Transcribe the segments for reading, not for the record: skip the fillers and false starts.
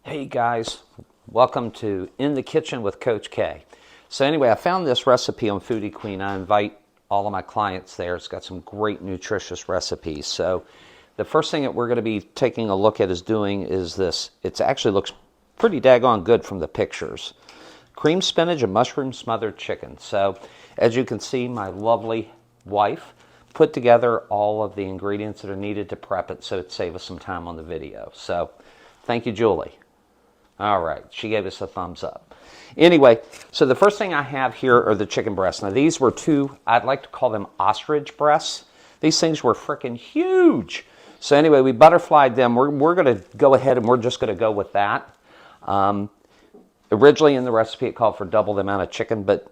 Hey guys, welcome to In the Kitchen with Coach K. So anyway, I found this recipe on Foodie Queen. I invite all of my clients there. It's got some great nutritious recipes. So the first thing that we're going to be taking a look at is this. It actually looks pretty daggone good from the pictures. Cream spinach and mushroom smothered chicken. So as you can see, my lovely wife put together all of the ingredients that are needed to prep it so it'd save us some time on the video. So thank you, Julie. All right, she gave us a thumbs up. Anyway, so the first thing I have here are the chicken breasts. Now these were two, I'd like to call them ostrich breasts. These things were freaking huge. So anyway, we butterflied them. We're going to go ahead and we're just going to go with that. Originally in the recipe it called for double the amount of chicken, but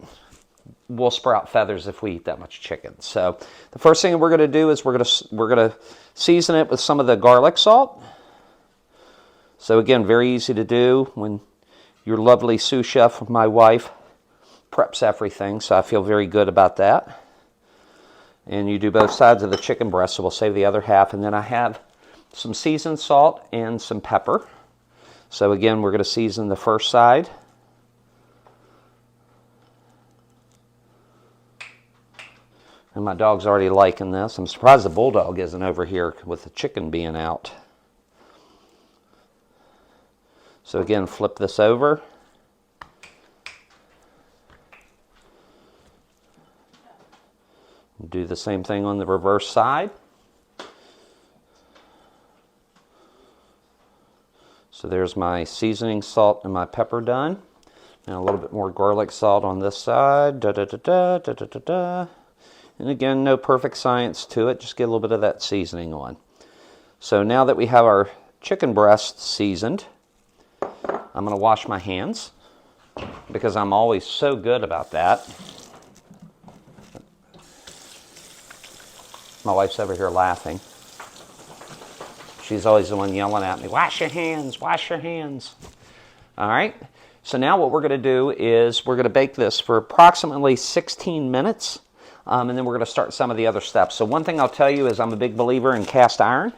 we'll sprout feathers if we eat that much chicken. So the first thing we're going to do is we're going to season it with some of the garlic salt. So again, very easy to do when your lovely sous chef, my wife, preps everything. So I feel very good about that. And you do both sides of the chicken breast, so we'll save the other half. And then I have some seasoned salt and some pepper. So again, we're going to season the first side. And my dog's already liking this. I'm surprised the bulldog isn't over here with the chicken being out. So again, flip this over. Do the same thing on the reverse side. So there's my seasoning salt and my pepper done. Now a little bit more garlic salt on this side. Da, da, da, da, da, da, da, da. And again, no perfect science to it. Just get a little bit of that seasoning on. So now that we have our chicken breast seasoned, I'm going to wash my hands because I'm always so good about that. My wife's over here laughing. She's always the one yelling at me, wash your hands, wash your hands. All right, so now what we're going to do is we're going to bake this for approximately 16 minutes, and then we're going to start some of the other steps. So one thing I'll tell you is I'm a big believer in cast iron.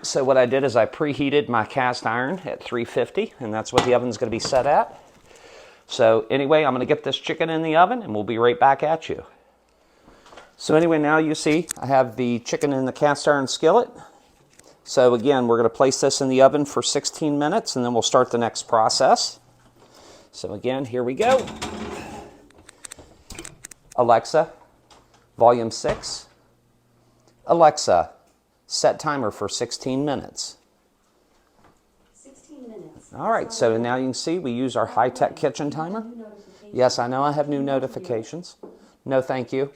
So what I did is I preheated my cast iron at 350, and that's what the oven's going to be set at. So anyway, I'm going to get this chicken in the oven, and we'll be right back at you. So anyway, now you see I have the chicken in the cast iron skillet. So again, we're going to place this in the oven for 16 minutes, and then we'll start the next process. So again, here we go. Alexa, volume 6. Alexa, set timer for 16 minutes. 16 minutes. All right, so now you can see we use our high-tech kitchen timer. Yes, I know I have new notifications. No, thank you.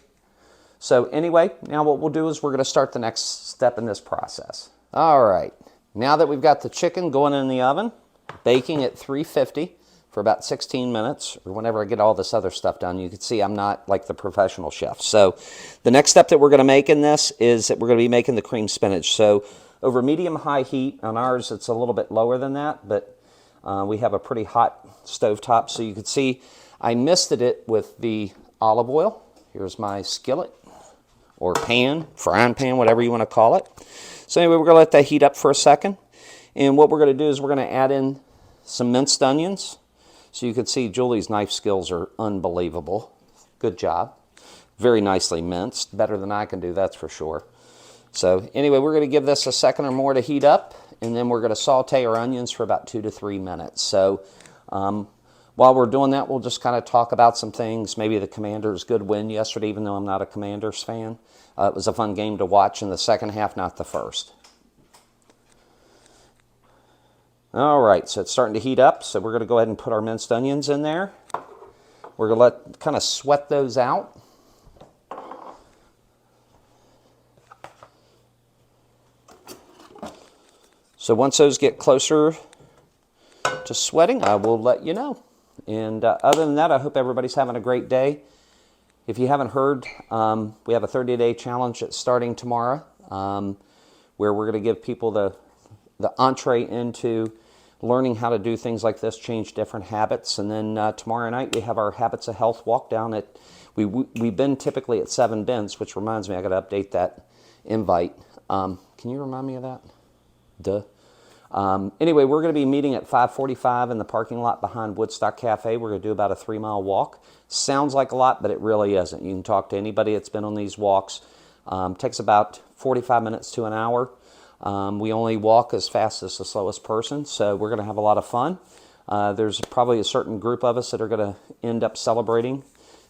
So anyway, now what we'll do is we're going to start the next step in this process. All right, now that we've got the chicken going in the oven, baking at 350 for about 16 minutes, or whenever I get all this other stuff done, you can see I'm not like the professional chef. So the next step that we're going to make in this is that we're going to be making the cream spinach. So over medium-high heat, on ours it's a little bit lower than that, but we have a pretty hot stovetop. So you can see I misted it with the olive oil. Here's my skillet or pan, frying pan, whatever you want to call it. So anyway, we're going to let that heat up for a second. And what we're going to do is we're going to add in some minced onions. So you can see Julie's knife skills are unbelievable. Good job. Very nicely minced. Better than I can do, that's for sure. So anyway, we're going to give this a second or more to heat up, and then we're going to saute our onions for about 2 to 3 minutes. So while we're doing that, we'll just kind of talk about some things. Maybe the Commanders' good win yesterday, even though I'm not a Commanders fan. It was a fun game to watch in the second half, not the first. All right, so it's starting to heat up, so we're going to go ahead and put our minced onions in there. We're going to kind of sweat those out. So once those get closer to sweating, I will let you know. And other than that, I hope everybody's having a great day. If you haven't heard, we have a 30-day challenge that's starting tomorrow, where we're going to give people the entree into learning how to do things like this, change different habits. And then tomorrow night we have our Habits of Health walk down at, we've been typically at 7 Bins, which reminds me I got to update that invite. Can you remind me of that? Duh. Anyway, we're going to be meeting at 5:45 in the parking lot behind Woodstock Cafe. We're going to do about a 3-mile walk. Sounds like a lot, but it really isn't. You can talk to anybody that's been on these walks. Takes about 45 minutes to an hour. We only walk as fast as the slowest person, so we're going to have a lot of fun. There's probably a certain group of us that are going to end up celebrating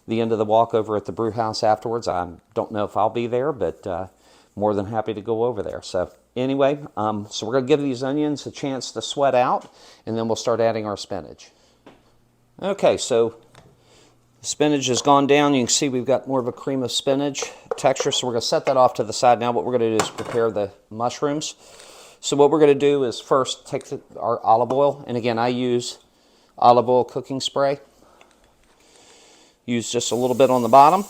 the end of the walk over at the brew house afterwards. I don't know if I'll be there, but more than happy to go over there. So anyway, so we're going to give these onions a chance to sweat out, and then we'll start adding our spinach. Okay, so the spinach has gone down. You can see we've got more of a cream of spinach texture, so we're going to set that off to the side. Now what we're going to do is prepare the mushrooms. So what we're going to do is first take our olive oil, and again, I use olive oil cooking spray. Use just a little bit on the bottom.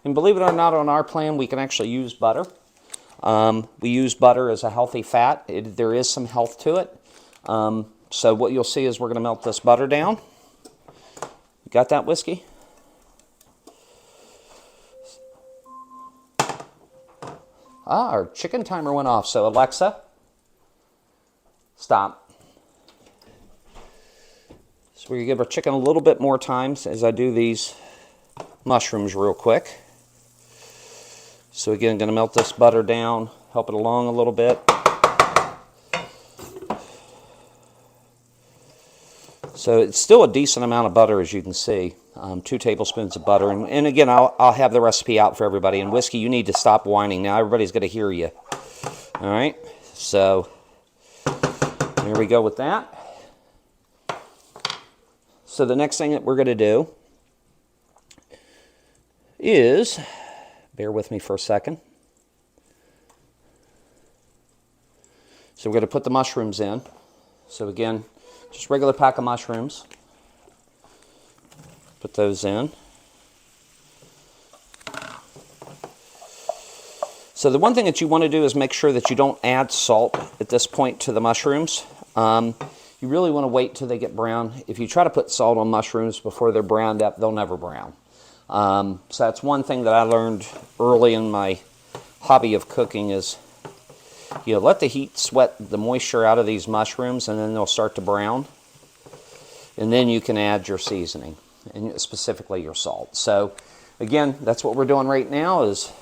And believe it or not, on our plan, we can actually use butter. We use butter as a healthy fat. There is some health to it. So what you'll see is we're going to melt this butter down. You got that, Whiskey? Our chicken timer went off. So Alexa, stop. So we're going to give our chicken a little bit more time as I do these mushrooms real quick. So again, going to melt this butter down, help it along a little bit. So it's still a decent amount of butter, as you can see. 2 tablespoons of butter. And again, I'll have the recipe out for everybody. And Whiskey, you need to stop whining. Now everybody's going to hear you. All right? So there we go with that. So the next thing that we're going to do is, bear with me for a second. So we're going to put the mushrooms in. So again, just regular pack of mushrooms. Put those in. So the one thing that you want to do is make sure that you don't add salt at this point to the mushrooms. You really want to wait till they get brown. If you try to put salt on mushrooms before they're browned up, they'll never brown. So that's one thing that I learned early in my hobby of cooking is, you know, let the heat sweat the moisture out of these mushrooms, and then they'll start to brown. And then you can add your seasoning, and specifically your salt. So again, that's what we're doing right now is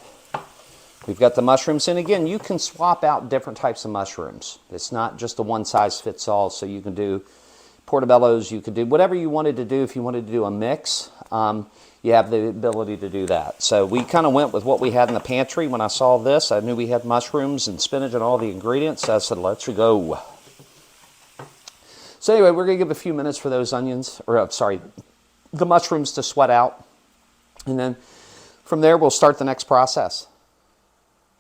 we've got the mushrooms. And again, you can swap out different types of mushrooms. It's not just a one-size-fits-all. So you can do portobellos. You could do whatever you wanted to do. If you wanted to do a mix, you have the ability to do that. So we kind of went with what we had in the pantry. When I saw this, I knew we had mushrooms and spinach and all the ingredients. So I said, let's go. So anyway, we're going to give a few minutes for those onions, or the mushrooms to sweat out. And then from there, we'll start the next process.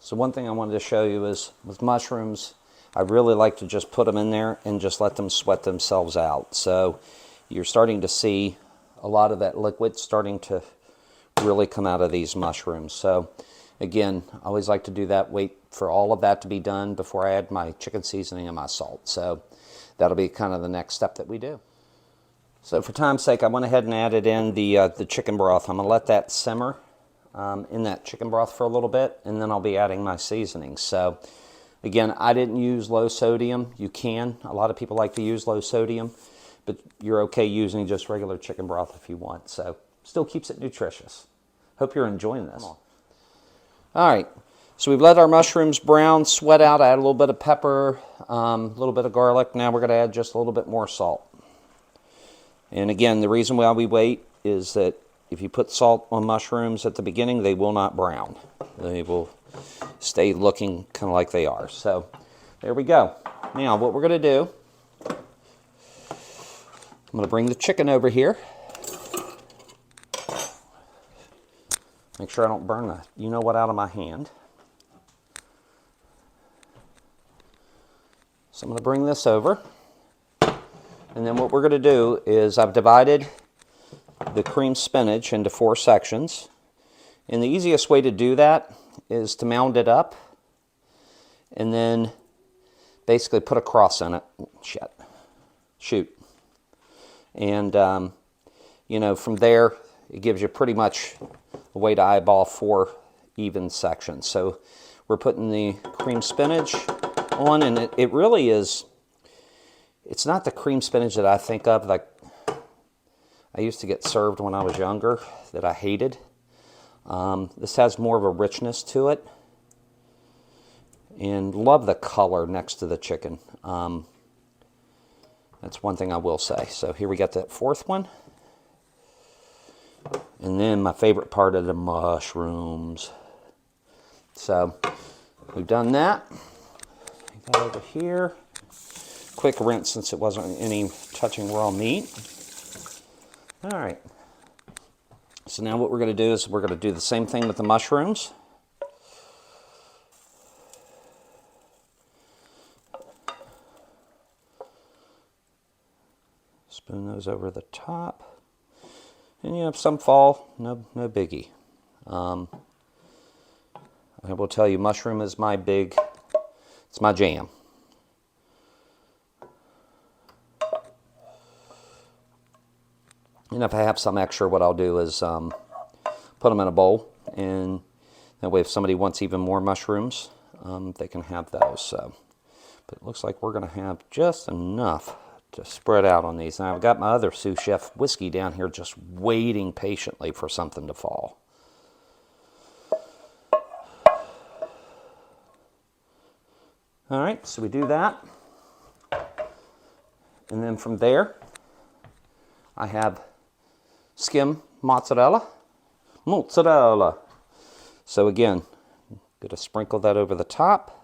So one thing I wanted to show you is with mushrooms, I really like to just put them in there and just let them sweat themselves out. So you're starting to see a lot of that liquid starting to really come out of these mushrooms. So again, I always like to do that, wait for all of that to be done before I add my chicken seasoning and my salt. So that'll be kind of the next step that we do. So for time's sake, I went ahead and added in the chicken broth. I'm going to let that simmer in that chicken broth for a little bit, and then I'll be adding my seasonings. So again, I didn't use low sodium. You can. A lot of people like to use low sodium, but you're okay using just regular chicken broth if you want. So still keeps it nutritious. Hope you're enjoying this. All right. So we've let our mushrooms brown, sweat out. I add a little bit of pepper, a little bit of garlic. Now we're going to add just a little bit more salt. And again, the reason why we wait is that if you put salt on mushrooms at the beginning, they will not brown. They will stay looking kind of like they are. So there we go. Now what we're going to do, I'm going to bring the chicken over here. Make sure I don't burn the you-know-what out of my hand. So I'm going to bring this over. And then what we're going to do is I've divided the cream spinach into 4 sections. And the easiest way to do that is to mound it up and then basically put a cross in it. Shoot. And, you know, from there, it gives you pretty much a way to eyeball 4 even sections. So we're putting the cream spinach on, and it really is, it's not the cream spinach that I think of, like I used to get served when I was younger that I hated. This has more of a richness to it. And love the color next to the chicken. That's one thing I will say. So here we got that fourth one. And then my favorite part of the mushrooms. So we've done that. Got over here. Quick rinse since it wasn't any touching raw meat. All right. So now what we're going to do is we're going to do the same thing with the mushrooms. Spoon those over the top. And you know, some fall, no biggie. I will tell you, mushroom is it's my jam. And if I have some extra, what I'll do is put them in a bowl, and that way if somebody wants even more mushrooms, they can have those. So, but it looks like we're going to have just enough to spread out on these. Now I've got my other sous chef whiskey down here just waiting patiently for something to fall. All right, so we do that. And then from there, I have skim mozzarella. So again, going to sprinkle that over the top.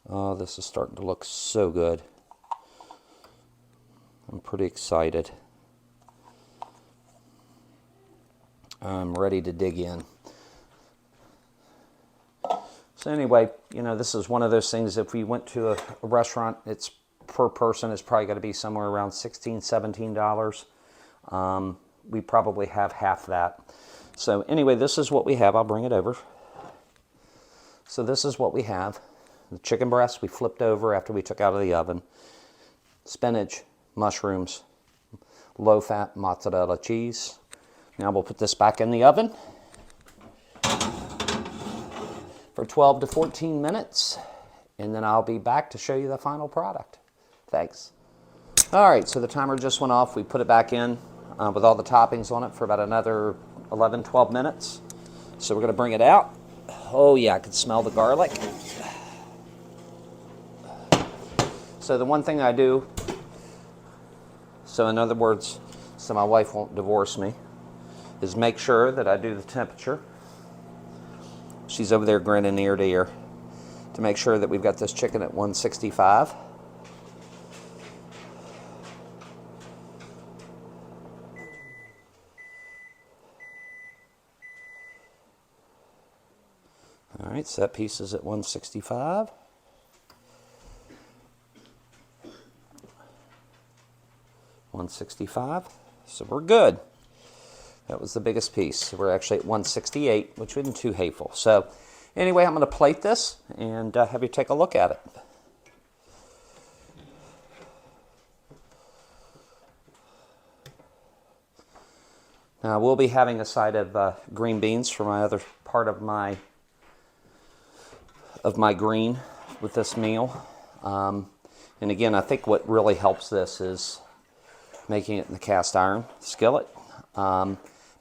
Oh, this is starting to look so good. I'm pretty excited. I'm ready to dig in. So anyway, you know, this is one of those things, if we went to a restaurant, it's per person, it's probably going to be somewhere around $16, $17. We probably have half that. So anyway, this is what we have. I'll bring it over. So this is what we have. The chicken breast we flipped over after we took out of the oven. Spinach, mushrooms, low-fat mozzarella cheese. Now we'll put this back in the oven for 12 to 14 minutes, and then I'll be back to show you the final product. Thanks. All right, so the timer just went off. We put it back in with all the toppings on it for about another 11, 12 minutes. So we're going to bring it out. Oh yeah, I can smell the garlic. So the one thing I do, so in other words, so my wife won't divorce me, is make sure that I do the temperature. She's over there grinning ear to ear to make sure that we've got this chicken at 165. All right, so that piece is at 165. So we're good. That was the biggest piece. So we're actually at 168, which isn't too hateful. So anyway, I'm going to plate this and have you take a look at it. Now we'll be having a side of green beans for my other part of my green with this meal. And again, I think what really helps this is making it in the cast iron skillet.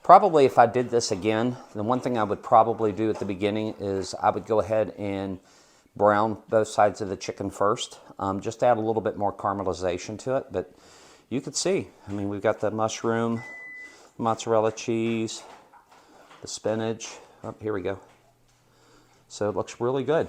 Probably if I did this again, the one thing I would probably do at the beginning is I would go ahead and brown both sides of the chicken first, just to add a little bit more caramelization to it. But you could see, I mean, we've got the mushroom, mozzarella cheese, the spinach. Oh, here we go. So it looks really good.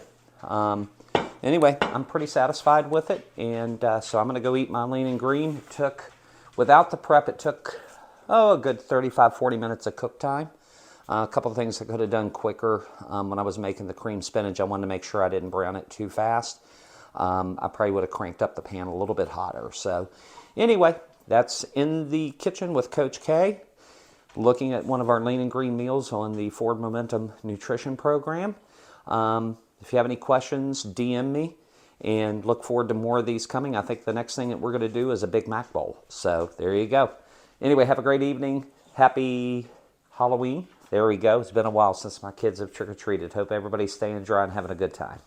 Anyway, I'm pretty satisfied with it, and so I'm going to go eat my lean and green. It took, without the prep, it took a good 35-40 minutes of cook time. A couple of things I could have done quicker. When I was making the cream spinach, I wanted to make sure I didn't brown it too fast. I probably would have cranked up the pan a little bit hotter. So anyway, that's In the Kitchen with Coach K, looking at one of our lean and green meals on the Forward Momentum Nutrition Program. If you have any questions, DM me, and look forward to more of these coming. I think the next thing that we're going to do is a Big Mac Bowl. So there you go. Anyway, have a great evening. Happy Halloween. There we go. It's been a while since my kids have trick-or-treated. Hope everybody's staying dry and having a good time.